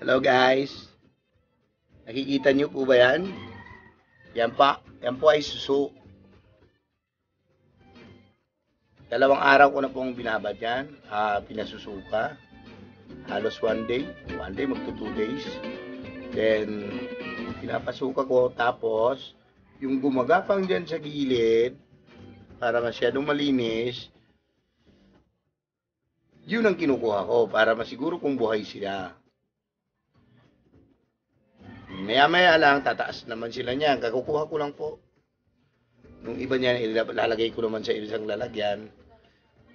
Hello guys. Nakikita niyo po ba yan? Yan po ay suso. Dalawang araw ko na pong binabad yan. Pinasusuka. Halos one day magto 2 days. Then, pinapasuka ko. Tapos, yung gumagapang dyan sa gilid, para masyadong malinis, yun ang kinukuha ko para masiguro kung buhay sila. Maya-maya lang, tataas naman sila niyan. Kakukuha ko lang po. Nung iba niyan, ilalagay ko naman sa isang lalagyan.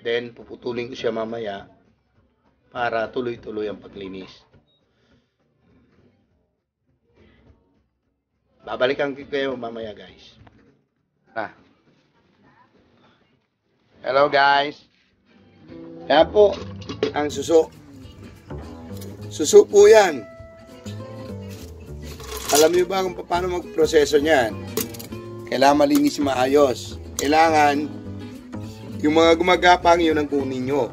Then, puputulin ko siya mamaya para tuloy-tuloy ang paglinis. Babalikan ko kayo mamaya, guys. Hello, guys. Yan po ang suso. Suso po yan. Alam niyo ba kung paano magproseso niyan? Kailangan malinis maayos. Kailangan yung mga gumagapang yun ang kunin nyo.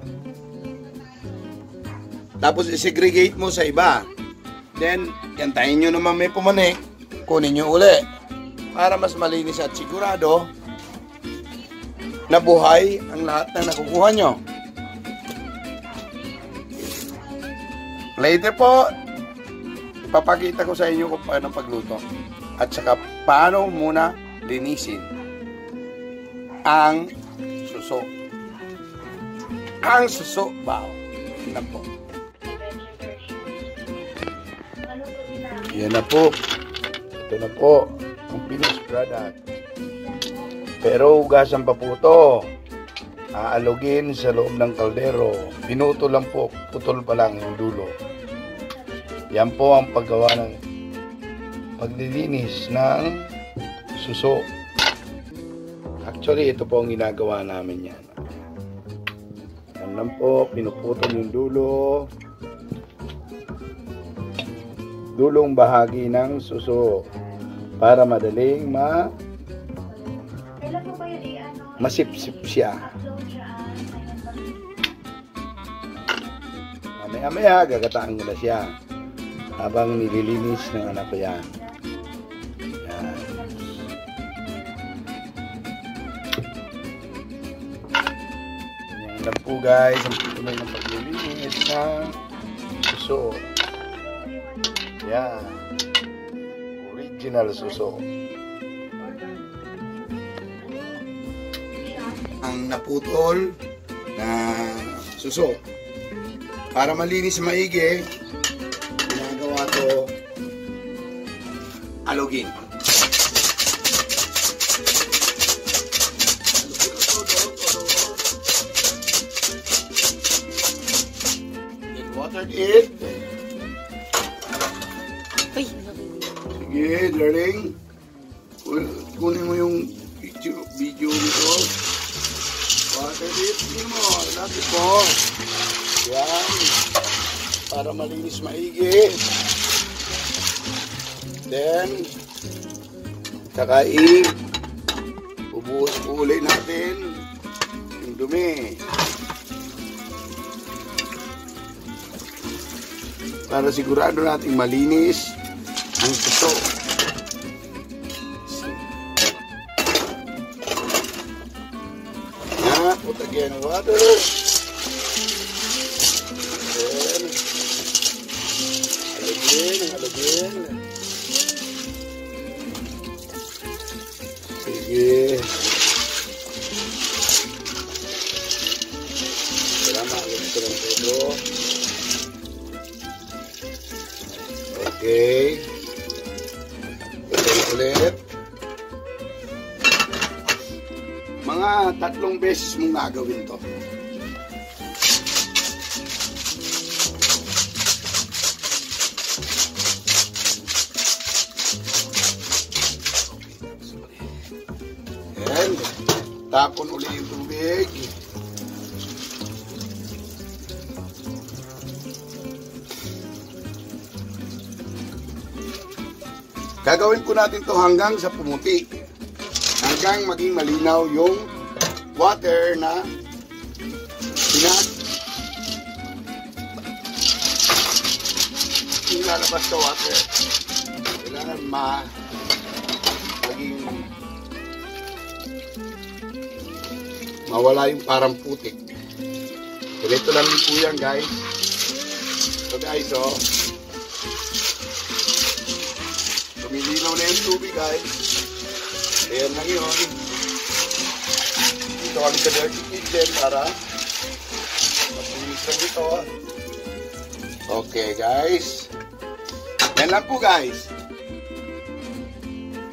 Tapos i-segregate mo sa iba. Then, yantayin nyo naman may pumanik. Kunin nyo uli. Para mas malinis at sigurado na buhay ang lahat na nakukuha nyo. Later po, ipapakita ko sa inyo kung paano pagluto. At saka paano muna linisin ang suso. Ang suso, wow. Yan po. Yan na po. Ito na po ang finished product. Pero hugasan pa po ito. Aalugin sa loob ng kaldero. Binuto lang po. Putol pa lang yung dulo. Yan po ang paggawa ng paglilinis ng suso. Actually, ito po ang ginagawa namin yan. Yan lang po, pinuputol yung dulo. Dulong bahagi ng suso. Para madaling masipsip siya. Mamaya-maya, gagataan ko na siya. Habang nililinis ng anak ko yan. Yan. Yan lang po guys, ang patuloy ng paglilinis ng suso. Yan. Original suso. Ang naputol na suso. Para malinis maigi, ito alugin. Then watered it. Sige, darling. Kunin mo yung video nito. Watered it. Kunin mo. Lapit mo. Yan. Para malinis maigi. Then, saka ubuhos po ulit natin yung dumi. Para sigurado natin malinis ang suso. Now, put again water. Then, halagin. Sige. Salamat ito ng todo. Okay. Ulit. Mga 3 beses mong gagawin to. And tapon uli yung tubig. Gagawin po natin to hanggang sa pumuti. Hanggang maging malinaw yung water na lalabas sa water. Kailangan maging mawala yung parang putik. Ganito lang din po yan, guys. So guys, oh. Lumilinaw na yung tubig, guys. Ayan lang yun. Dito kami sa dirty kitchen para matulis lang ito. Okay, guys. Yan lang po, guys.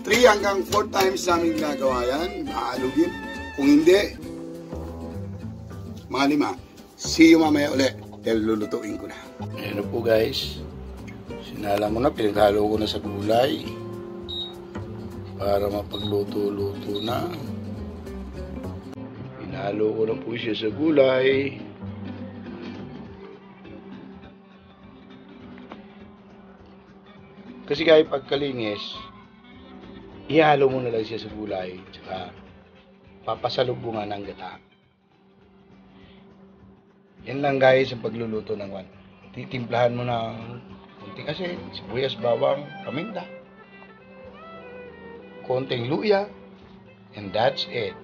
3 hanggang 4 times namin ginagawa yan. Aalugin. Kung hindi, mga 5. See you mamaya ulit. Dahil lulutuin ko na. Ayan po, guys. Sinala mo na, pinaghalo ko na sa gulay. Para mapagluto-luto na. Pinalo ko na po siya sa gulay. Kasi kahit pagkalinis, ihalo mo na lang siya sa gulay. Tsaka papasalubungan ng gata. Yan lang guys ang pagluluto ng one. Titimplahan mo ng konting asin, sibuyas, bawang, paminta. Konting luya. And that's it.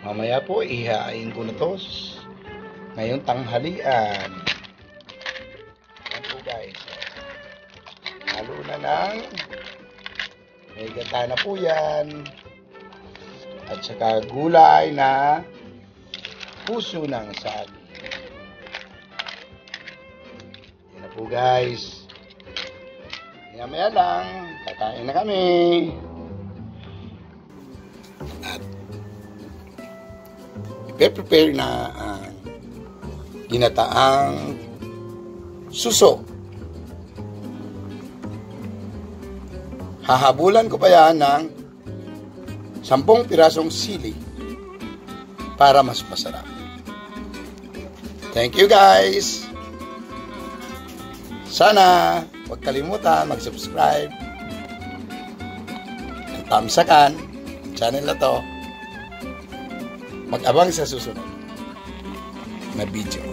Mamaya po, ihain ko na to ngayong tanghalian. Yan po guys. Halo na ng may gata na po yan. At saka gulay na puso ng saging. Yan na po guys. Maya lang, kakain na kami. At i-prepare na ang ginataang suso. Hahabulan ko pa yan ng 10 pirasong sili para mas masarap. Thank you guys! Sana huwag kalimutan mag-subscribe at tamsakan ang channel na to. Mag-abang sa susunod na video.